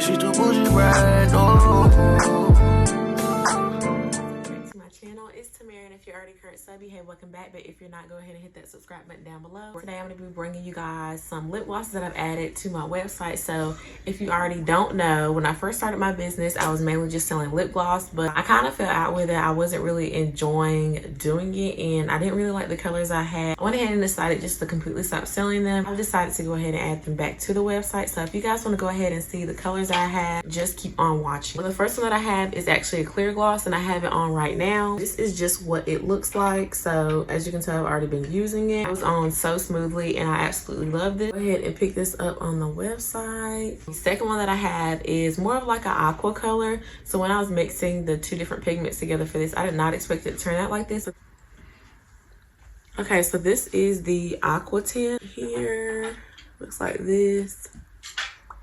she too bougie right, no. If you're already a current subby, hey, welcome back. But if you're not, go ahead and hit that subscribe button down below. Today I'm going to be bringing you guys some lip glosses that I've added to my website. So if you already don't know, when I first started my business, I was mainly just selling lip gloss, but I kind of fell out with it. I wasn't really enjoying doing it, and I didn't really like the colors I had. I went ahead and decided just to completely stop selling them. I've decided to go ahead and add them back to the website. So if you guys want to go ahead and see the colors I have, just keep on watching. Well, the first one that I have is actually a clear gloss, and I have it on right now. This is just what it looks like. So as you can tell, I've already been using it. It was on so smoothly and I absolutely loved it. Go ahead and pick this up on the website. The second one that I have is more of like an aqua color. So when I was mixing the two different pigments together for this, I did not expect it to turn out like this. Okay, so this is the aqua tint here. Looks like this.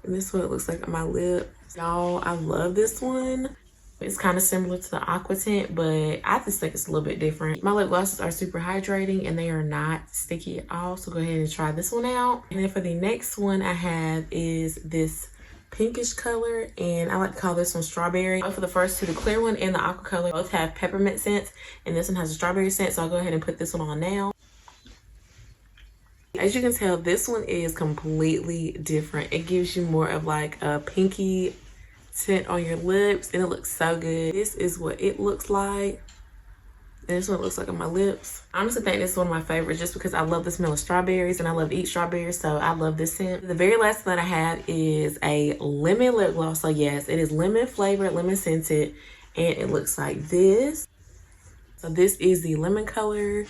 And this is what it looks like on my lip. Y'all, I love this one. It's kind of similar to the aqua tint, but I just think it's a little bit different. My lip glosses are super hydrating and they are not sticky at all. So go ahead and try this one out. And then for the next one I have is this pinkish color, and I like to call this one strawberry. Both for the first two, the clear one and the aqua color, both have peppermint scents, and this one has a strawberry scent. So I'll go ahead and put this one on now. As you can tell, this one is completely different. It gives you more of like a pinky tint on your lips, and it looks so good. This is what it looks like, and this is what it looks like on my lips. I honestly think this is one of my favorites just because I love the smell of strawberries and I love to eat strawberries, so I love this scent. The very last one that I have is a lemon lip gloss. So yes, it is lemon flavored, lemon scented, and it looks like this. So this is the lemon color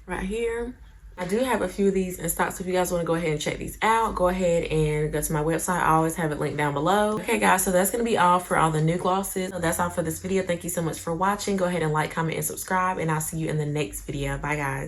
right here. I do have a few of these in stock, so if you guys want to go ahead and check these out, go ahead and go to my website. I always have it linked down below. Okay guys, so that's going to be all for all the new glosses. So that's all for this video. Thank you so much for watching. Go ahead and like, comment, and subscribe, and I'll see you in the next video. Bye guys.